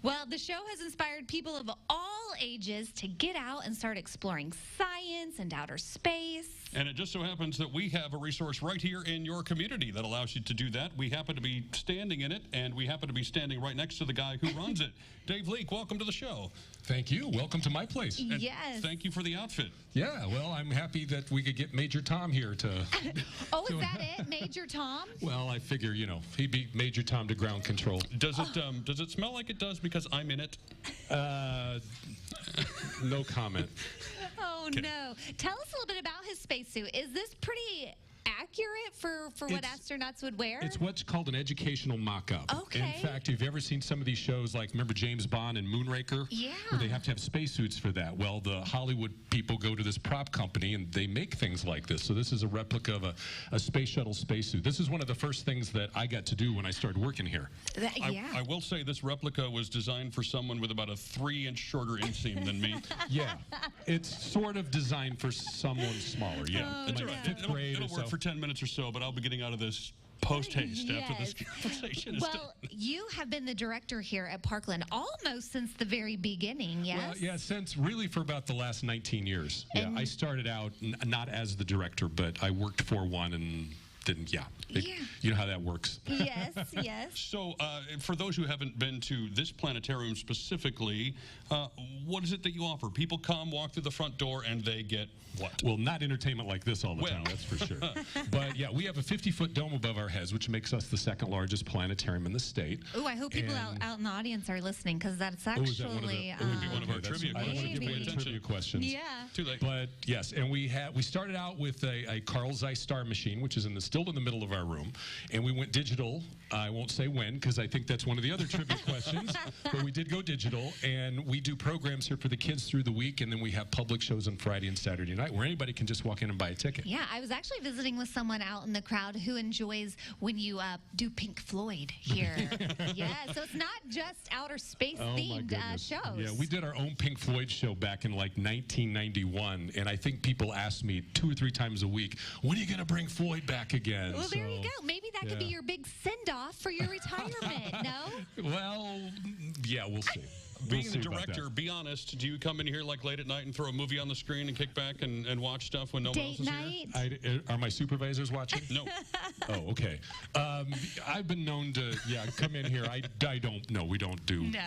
Well, the show has inspired people of all ages to get out and start exploring science and outer space. And it just so happens that we have a resource right here in your community that allows you to do that. We happen to be standing in it, and we happen to be standing right next to the guy who runs it. Dave Leake, welcome to the show. Thank you. Welcome to my place. And yes. Thank you for the outfit. Yeah, well, I'm happy that we could get Major Tom here to... Oh, is that it? Major Tom? Well, I figure, you know, he'd be Major Tom to ground control. Does it smell like it does because I'm in it? No comment. Oh, Okay. no. Tell us a little bit about his spacesuit. Is this pretty accurate for what astronauts would wear? It's what's called an educational mock-up. Okay. In fact, if you've ever seen some of these shows, like, remember James Bond and Moonraker? Yeah. Where they have to have spacesuits for that. Well, the Hollywood people go to this prop company, and they make things like this. So this is a replica of a space shuttle spacesuit. This is one of the first things that I got to do when I started working here. Yeah. I will say this replica was designed for someone with about a 3-inch shorter inseam than me. Yeah. It's sort of designed for someone smaller, yeah. Oh, That's Like all right. fifth grade It'll or work so. for 10 minutes or so, but I'll be getting out of this post-haste after this Yes. conversation is done. Well, you have been the director here at Parkland almost since the very beginning, yes? Well, yeah, since really for about the last 19 years. Yeah, And- I started out not as the director, but I worked for one and didn't, Yeah. You know how that works. Yes, yes. So, for those who haven't been to this planetarium specifically, what is it that you offer? People come, walk through the front door, and they get what? Well, not entertainment like this all the Well. time, that's for sure. But yeah, we have a 50-foot dome above our heads, which makes us the second largest planetarium in the state. Oh, I hope people And- out in the audience are listening, because that's Oh, actually... is that one of the, It would be one of our that's- trivia I don't want to give away the questions. trivia questions. Yeah. Too late. But yes, and we started out with a Carl Zeiss star machine, which is still in the middle of our room, and we went digital. I won't say when, because I think that's one of the other trivia questions, but we did go digital, and we do programs here for the kids through the week, and then we have public shows on Friday and Saturday night where anybody can just walk in and buy a ticket. Yeah, I was actually visiting with someone out in the crowd who enjoys when you do Pink Floyd here. Yeah, so it's not just outer space Oh my themed goodness. shows. Yeah, we did our own Pink Floyd show back in like 1991, and I think people asked me 2 or 3 times a week, when are you going to bring Floyd back again? Well, there you So, go. Maybe that could be yeah. your big send-off for your retirement, no? Well, yeah, we'll see. Being We'll the see about that. director, be honest, do you come in here like late at night and throw a movie on the screen and kick back and watch stuff when no one else Date is night? Are my supervisors watching? here? No. Oh, okay. I've been known to, come in here. I don't, no, we don't do. No.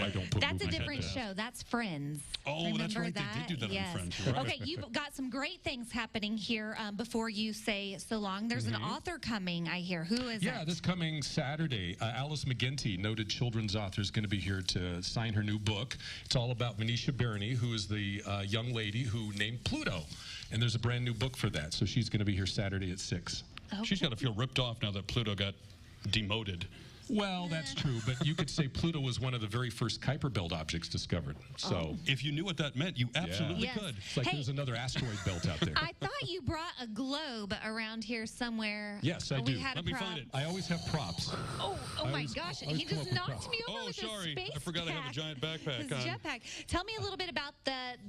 I don't put That's a movies different like that. show. That's Friends. Oh, that's Remember right. that? They did do that yes. on Friends. You're right. Okay, you've got some great things happening here before you say so long. There's an author coming, I hear. Who is Yeah, it? this coming Saturday, Alice McGinty, noted children's author, is going to be here to sign her new book. It's all about Venetia Barney, who is the young lady who named Pluto. And there's a brand new book for that. So she's going to be here Saturday at 6. She's got to feel ripped off now that Pluto got demoted. Well, that's true, but you could say Pluto was one of the very first Kuiper Belt objects discovered. So If you knew what that meant, you absolutely Yes. could. it's like Hey. there's another asteroid belt out there. I thought you brought a globe around here somewhere. Yes, I We do. had Let a me prop. find it. I always have props. Oh I my always- gosh, I always he come just up with knocked props. me over Oh, with sorry. his space I forgot I have a pack. giant backpack His on. jetpack. Tell me a little bit about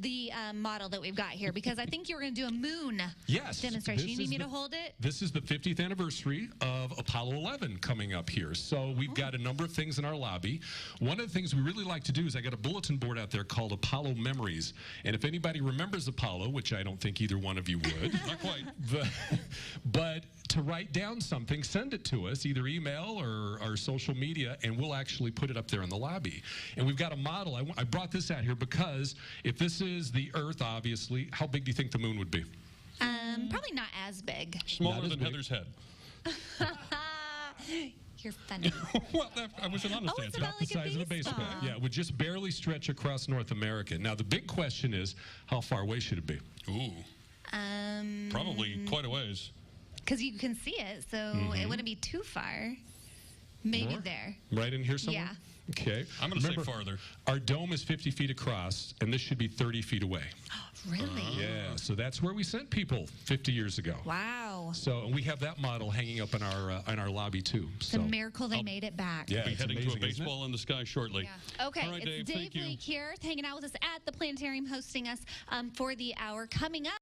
the model that we've got here, because I think you were going to do a moon Yes. demonstration. You this need is me to the- hold it? This is the 50th anniversary of Apollo 11 coming up here. So we've got a number of things in our lobby. One of the things we really like to do is I got a bulletin board out there called Apollo Memories. And if anybody remembers Apollo, which I don't think either one of you would, Not quite. but to write down something, send it to us, either email or our social media, and we'll actually put it up there in the lobby. And we've got a model. I brought this out here because if this is the Earth, obviously, how big do you think the moon would be? Probably not as big. Smaller Not as than big. Heather's head. You're funny. Well, I was an honest Oh, it's answer. about The like a size of a baseball. baseball. Yeah, it would just barely stretch across North America. Now, the big question is, how far away should it be? Ooh, probably quite a ways. Because you can see it, so it wouldn't be too far. Maybe More? there. Right in here somewhere? Yeah. Okay. I'm going to say Remember, farther. Our dome is 50 feet across, and this should be 30 feet away. Really? Yeah, so that's where we sent people 50 years ago. Wow. So and we have that model hanging up in our lobby too. It's So a miracle they made it back. yeah, Be it's heading to a amazing, isn't it? baseball in the sky shortly. Yeah. Okay, All right, it's Dave, Dave thank you. Leake here, hanging out with us at the planetarium, hosting us for the hour. Coming up.